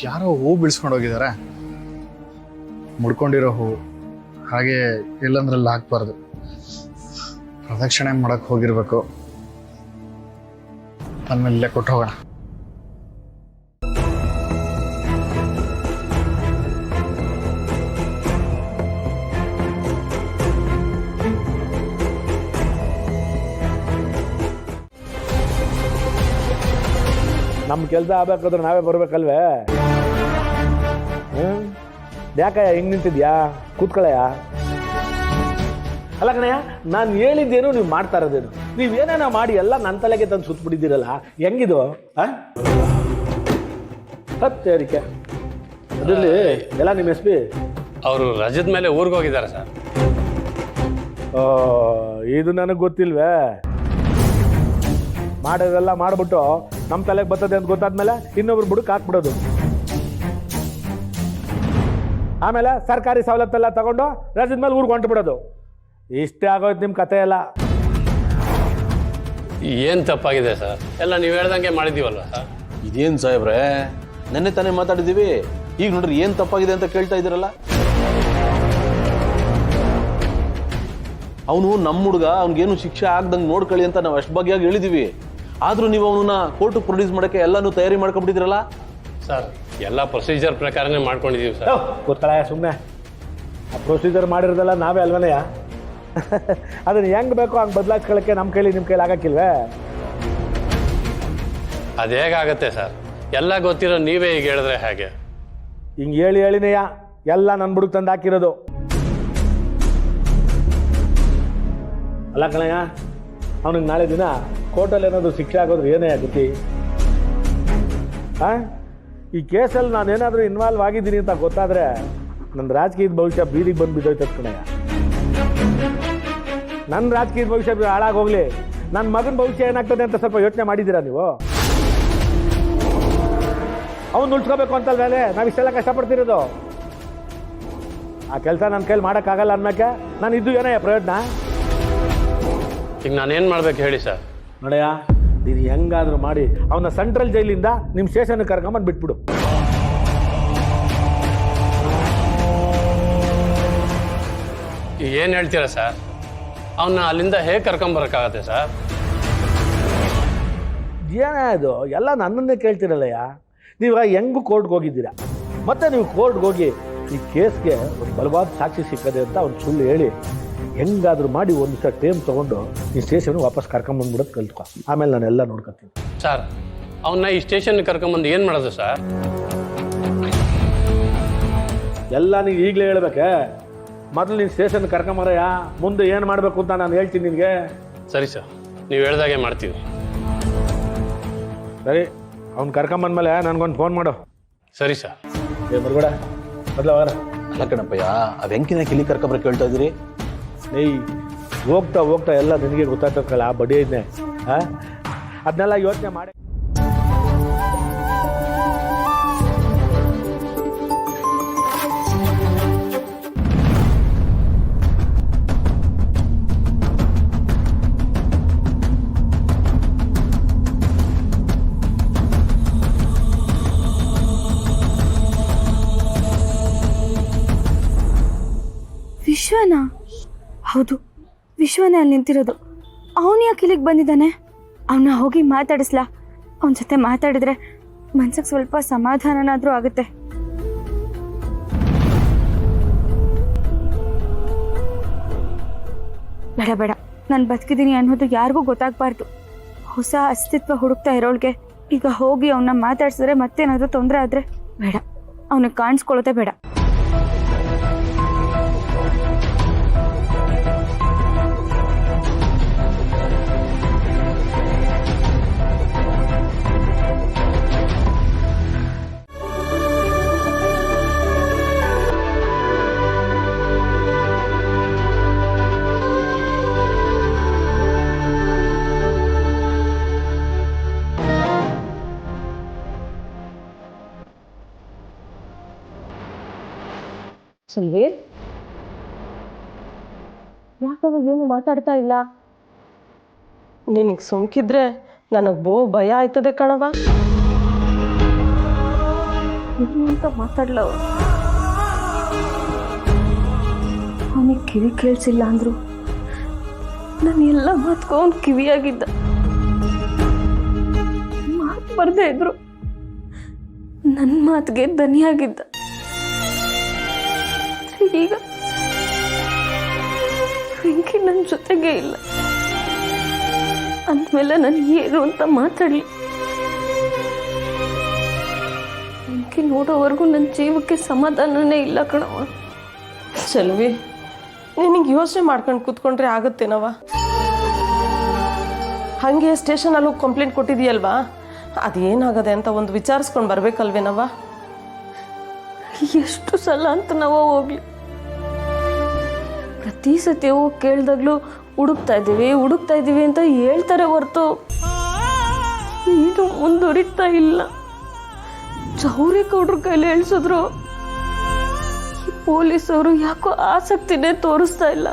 ಯಾರೋ ಹೂ ಬಿಡಿಸ್ಕೊಂಡು ಹೋಗಿದ್ದಾರೆ. ಮುಡ್ಕೊಂಡಿರೋ ಹೂ ಹಾಗೆ ಎಲ್ಲಂದ್ರಲ್ಲಿ ಹಾಕ್ಬಾರ್ದು. ಪ್ರದಕ್ಷಿಣೆ ಮಾಡಕ್ ಹೋಗಿರ್ಬೇಕು. ಆಮೇಲೆ ಇಲ್ಲೇ ಕೊಟ್ಟು ಹೋಗೋಣ. ನಮ್ಮ ಕೆಲಸ ಆಗ್ಬೇಕಾದ್ರೆ ನಾವೇ ಬರ್ಬೇಕಲ್ವೇ? ಯಾಕಯ್ಯ ಹಿಂಗೆ ನಿಂತಿದ್ಯಾ? ಕೂತ್ಕೊಳ್ಳಯ್ಯ. ಅಲ್ಲ ಕಣಯ್ಯ, ನಾನು ಹೇಳಿದ್ದೇನು ನೀವು ಮಾಡ್ತಾ ಇರೋದೇನು? ನೀವೇನೇನೋ ಮಾಡಿ ಎಲ್ಲ ನನ್ನ ತಲೆಗೆ ತಂದು ಸುತ್ತಬಿಟ್ಟಿದ್ದೀರಲ್ಲ, ಹೆಂಗಿದು? ಸತ್ತೇರಿಕೆ ಅದರಲ್ಲಿ ಎಲ್ಲ ನಿಮ್ಮ ಎಸ್ ಪಿ ಅವರು ರಜದ ಮೇಲೆ ಊರಿಗೆ ಹೋಗಿದ್ದಾರೆ ಸರ್. ಇದು ನನಗೆ ಗೊತ್ತಿಲ್ವೇ? ಮಾಡೋದೆಲ್ಲ ಮಾಡಿಬಿಟ್ಟು ನಮ್ಮ ತಲೆಗೆ ಬರ್ತದೆ ಅಂತ ಗೊತ್ತಾದ್ಮೇಲೆ ಇನ್ನೊಬ್ರು ಬುಡಕ್ಕೆ ಹಾಕ್ಬಿಡೋದು. ಆಮೇಲೆ ಸರ್ಕಾರಿ ಸವಲತ್ತೆಲ್ಲ ತಗೊಂಡು ರಜದ ಮೇಲೆ ಊರಿಗೆ ಹೊಂಟು ಬಿಡೋದು. ಇಷ್ಟೇ ಆಗೋಯ್ತು ನಿಮ್ಮ ಕತೆ ಎಲ್ಲ. ಏನು ತಪ್ಪಾಗಿದೆ ಸರ್? ಎಲ್ಲ ನೀವು ಹೇಳ್ದಂಗೆ ಮಾಡಿದ್ದೀವಲ್ವ ಸರ್? ಇದೇನು ಸಾಹೇಬ್ರೆ, ನೆನ್ನೆ ತಾನೇ ಮಾತಾಡಿದ್ದೀವಿ, ಈಗ ನೋಡ್ರಿ ಏನು ತಪ್ಪಾಗಿದೆ ಅಂತ ಕೇಳ್ತಾ ಇದ್ದೀರಲ್ಲ. ಅವನು ನಮ್ಮ ಹುಡುಗ, ಅವ್ನಿಗೇನು ಶಿಕ್ಷೆ ಆಗ್ದಂಗೆ ನೋಡ್ಕೊಳ್ಳಿ ಅಂತ ನಾವು ಅಷ್ಟು ಬಗೆಯಾಗಿ ಹೇಳಿದ್ದೀವಿ. ಆದರೂ ನೀವು ಅವನನ್ನ ಕೋರ್ಟಿಗೆ ಪ್ರೊಡ್ಯೂಸ್ ಮಾಡೋಕ್ಕೆ ಎಲ್ಲನೂ ತಯಾರಿ ಮಾಡ್ಕೊಂಡ್ಬಿಟ್ಟಿದ್ರಲ್ಲ ಸರ್. ಎಲ್ಲ ಪ್ರೊಸೀಜರ್ ಪ್ರಕಾರನೇ ಮಾಡ್ಕೊಂಡಿದ್ದೀವಿ ಸರ್. ಗೊತ್ತಳ ಸುಮ್ಮನೆ ಆ ಪ್ರೊಸೀಜರ್ ಮಾಡಿರೋದೆಲ್ಲ ನಾವೇ ಅಲ್ವನಯ್ಯ? ಅದನ್ನು ಹೆಂಗೆ ಬೇಕೋ ಹಂಗೆ ಬದಲಾಯಿಸ್ಕೊಳ್ಳೋಕ್ಕೆ ನಮ್ಮ ಕೈಲಿ ನಿಮ್ಮ ಕೈಲಿ ಆಗಕ್ಕಿಲ್ವೇ? ಅದು ಹೇಗಾಗತ್ತೆ ಸರ್? ಎಲ್ಲ ಗೊತ್ತಿರೋ ನೀವೇ ಈಗ ಹೇಳಿದ್ರೆ ಹೇಗೆ? ಹಿಂಗೆ ಹೇಳಿನೇಯ ಎಲ್ಲ ನನ್ನ ಬುಡಕ್ಕೆ ತಂದು ಹಾಕಿರೋದು. ಅಲ್ಲ ಕಣಯ್ಯ, ಅವನಿಗೆ ನಾಳೆ ದಿನ ಕೋರ್ಟಲ್ಲಿ ಏನಾದರೂ ಶಿಕ್ಷೆ ಆಗೋದ್ರೆ ಏನೇ ಆಗುತ್ತೆ? ಈ ಕೇಸಲ್ಲಿ ನಾನೇನಾದರೂ ಇನ್ವಾಲ್ವ್ ಆಗಿದ್ದೀನಿ ಅಂತ ಗೊತ್ತಾದರೆ ನನ್ನ ರಾಜಕೀಯದ ಭವಿಷ್ಯ ಬೀದಿಗೆ ಬಂದು ಬಿದ್ದೋಯ್ತದ ಕಣಯ್ಯ. ನನ್ನ ರಾಜಕೀಯದ ಭವಿಷ್ಯ ಹಾಳಾಗೋಗ್ಲಿ, ನನ್ನ ಮಗನ ಭವಿಷ್ಯ ಏನಾಗ್ತದೆ ಅಂತ ಸ್ವಲ್ಪ ಯೋಚನೆ ಮಾಡಿದ್ದೀರಾ ನೀವು? ಅವ್ನು ಉಳ್ಸ್ಕೋಬೇಕು ಅಂತಲ್ವೇ ನಾವು ಇಷ್ಟೆಲ್ಲ ಕಷ್ಟಪಡ್ತಿರೋದು. ಆ ಕೆಲಸ ನನ್ನ ಕೈಲಿ ಮಾಡೋಕ್ಕಾಗಲ್ಲ ಅನ್ನೋಕ್ಕೆ ನಾನು ಇದ್ದು ಏನೇ ಪ್ರಯೋಜನ? ಈಗ ನಾನೇನು ಮಾಡ್ಬೇಕು ಹೇಳಿ ಸರ್? ನೋಡಯ್ಯ, ನೀನು ಹೆಂಗಾದರೂ ಮಾಡಿ ಅವನ ಸೆಂಟ್ರಲ್ ಜೈಲಿಂದ ನಿಮ್ಮ ಸ್ಟೇಷನ್ಗೆ ಕರ್ಕೊಂಬಂದು ಬಿಟ್ಬಿಡು. ಏನು ಹೇಳ್ತೀರಾ ಸರ್? ಅವನ್ನ ಅಲ್ಲಿಂದ ಹೇಗೆ ಕರ್ಕೊಂಬರೋಕ್ಕಾಗತ್ತೆ ಸರ್? ಏನೇ ಅದು ಎಲ್ಲ ನನ್ನನ್ನೇ ಕೇಳ್ತಿರಲ್ಲಯ್ಯ. ನೀವು ಹೆಂಗೂ ಕೋರ್ಟ್ಗೆ ಹೋಗಿದ್ದೀರಾ, ಮತ್ತೆ ನೀವು ಕೋರ್ಟ್ಗೆ ಹೋಗಿ ಈ ಕೇಸ್ಗೆ ಒಂದು ಬಲವಾದ ಸಾಕ್ಷಿ ಸಿಕ್ಕದೆ ಅಂತ ಒಂದು ಸುಳ್ಳು ಹೇಳಿ ಹೆಂಗಾದರೂ ಮಾಡಿ ಒಂದು ದಿವಸ ಟೈಮ್ ತೊಗೊಂಡು ಈ ಸ್ಟೇಷನ್ಗೆ ವಾಪಸ್ ಕರ್ಕೊಂಬಂದ್ಬಿಡೋದು ಕಲ್ತ್ಕೊ. ಆಮೇಲೆ ನಾನೆಲ್ಲ ನೋಡ್ಕೊತೀನಿ. ಸರ್, ಅವನ್ನ ಈ ಸ್ಟೇಷನ್ಗೆ ಕರ್ಕೊಂಬಂದು ಏನು ಮಾಡೋದು ಸರ್? ಎಲ್ಲ ನೀವು ಈಗಲೇ ಹೇಳ್ಬೇಕೆ? ಮೊದಲು ನೀನು ಸ್ಟೇಷನ್ಗೆ ಕರ್ಕೊಂಬರಯ್ಯ, ಮುಂದೆ ಏನು ಮಾಡಬೇಕು ಅಂತ ನಾನು ಹೇಳ್ತೀನಿ ನಿನಗೆ. ಸರಿ ಸರ್, ನೀವು ಹೇಳ್ದಾಗೆ ಮಾಡ್ತೀವಿ. ಸರಿ, ಅವ್ನು ಕರ್ಕೊಂಬಂದ್ಮೇಲೆ ನನಗೊಂದು ಫೋನ್ ಮಾಡು. ಸರಿ ಸರ್. ಬರ್ಬೇಡ ಮೊದಲು ಅವರ. ಅಲ್ಲ ಕಣಪ್ಪಯ್ಯ, ಆ ವೆಂಕಿನ ಕಿಲಿ ಕರ್ಕೊಂಬರಕ್ಕೆ ಹೇಳ್ತಾ ಇದ್ದೀರಿ? ಹೋಗ್ತಾ ಹೋಗ್ತಾ ಎಲ್ಲ ನಿನಗೆ ಗೊತ್ತಾಗ್ತಕ್ಕಲ್ಲ ಆ ಬಡಿ ಇದನ್ನೇ. ಅದನ್ನೆಲ್ಲ ಯೋಚನೆ ಮಾಡಿ ವಿಶ್ವನಾ? ಹೌದು, ವಿಶ್ವನೇ ಅಲ್ಲಿ ನಿಂತಿರೋದು. ಅವನು ಯಾಕೆ ಇಲ್ಲಿಗೆ ಬಂದಿದ್ದಾನೆ? ಅವನ್ನ ಹೋಗಿ ಮಾತಾಡಿಸ್ಲಾ? ಅವನ ಜೊತೆ ಮಾತಾಡಿದ್ರೆ ಮನ್ಸಿಗೆ ಸ್ವಲ್ಪ ಸಮಾಧಾನನಾದರೂ ಆಗುತ್ತೆ. ಬೇಡ ಬೇಡ, ನಾನು ಬದುಕಿದ್ದೀನಿ ಅನ್ನೋದು ಯಾರಿಗೂ ಗೊತ್ತಾಗಬಾರ್ದು. ಹೊಸ ಅಸ್ತಿತ್ವ ಹುಡುಕ್ತಾ ಇರೋಳ್ಗೆ ಈಗ ಹೋಗಿ ಅವನ್ನ ಮಾತಾಡ್ಸಿದ್ರೆ ಮತ್ತೇನಾದರೂ ತೊಂದರೆ ಆದರೆ ಬೇಡ, ಅವನಿಗೆ ಕಾಣಿಸ್ಕೊಳ್ಳೋದೇ ಬೇಡ. ಸುಂದೀರ್, ಯಾಕವ ಏನು ಮಾತಾಡ್ತಾ ಇಲ್ಲ? ನಿನಗೆ ಸುಮ್ಕಿದ್ರೆ ನನಗೆ ಭಯ ಆಯ್ತದೆ ಕಣವ. ಏನು ಅಂತ ಮಾತಾಡ್ಲವ. ಅವನಿಗೆ ಕಿವಿ ಕೇಳಿಸಿಲ್ಲ ಅಂದ್ರು ನಾನು ಎಲ್ಲ ಮಾತ್ಕೊ ಅವ್ನು ಕಿವಿಯಾಗಿದ್ದ. ಮಾತು ಬರ್ದೇ ಇದ್ರು ನನ್ನ ಮಾತಿಗೆ ದನಿಯಾಗಿದ್ದ. ಈಗ ವೆಂಕಿ ನನ್ನ ಜೊತೆಗೆ ಇಲ್ಲ ಅಂದಮೇಲೆ ನಾನು ಏನು ಅಂತ ಮಾತಾಡಲಿ. ವೆಂಕಿ ನೋಡೋವರೆಗೂ ನನ್ನ ಜೀವಕ್ಕೆ ಸಮಾಧಾನನೇ ಇಲ್ಲ ಕಣವ. ಚೆಲ್ವಿ, ನಿನಗೆ ಯೋಚನೆ ಮಾಡ್ಕೊಂಡು ಕೂತ್ಕೊಂಡ್ರೆ ಆಗುತ್ತೇನವ? ಹಾಗೆ ಸ್ಟೇಷನಲ್ಲಿ ಹೋಗಿ ಕಂಪ್ಲೇಂಟ್ ಕೊಟ್ಟಿದೆಯಲ್ವಾ, ಅದೇನಾಗದೆ ಅಂತ ಒಂದು ವಿಚಾರಿಸ್ಕೊಂಡು ಬರ್ಬೇಕಲ್ವೇನವ? ಎಷ್ಟು ಸಲ ಅಂತ ನಾವು ಹೋಗ್ಲಿ, ಪ್ರತಿ ಸತಿ ಹೋಗಿ ಕೇಳಿದಾಗ್ಲೂ ಹುಡುಕ್ತಾ ಇದ್ದೀವಿ ಅಂತ ಹೇಳ್ತಾರೆ ಹೊರತು ಇದು ಮುಂದುವರಿತಾ ಇಲ್ಲ. ಚೌರಿ ಕೌಡ್ರ ಕೈಲಿ ಹೇಳ್ಸಿದ್ರು ಈ ಪೊಲೀಸವರು ಯಾಕೋ ಆಸಕ್ತಿನೇ ತೋರಿಸ್ತಾ ಇಲ್ಲ.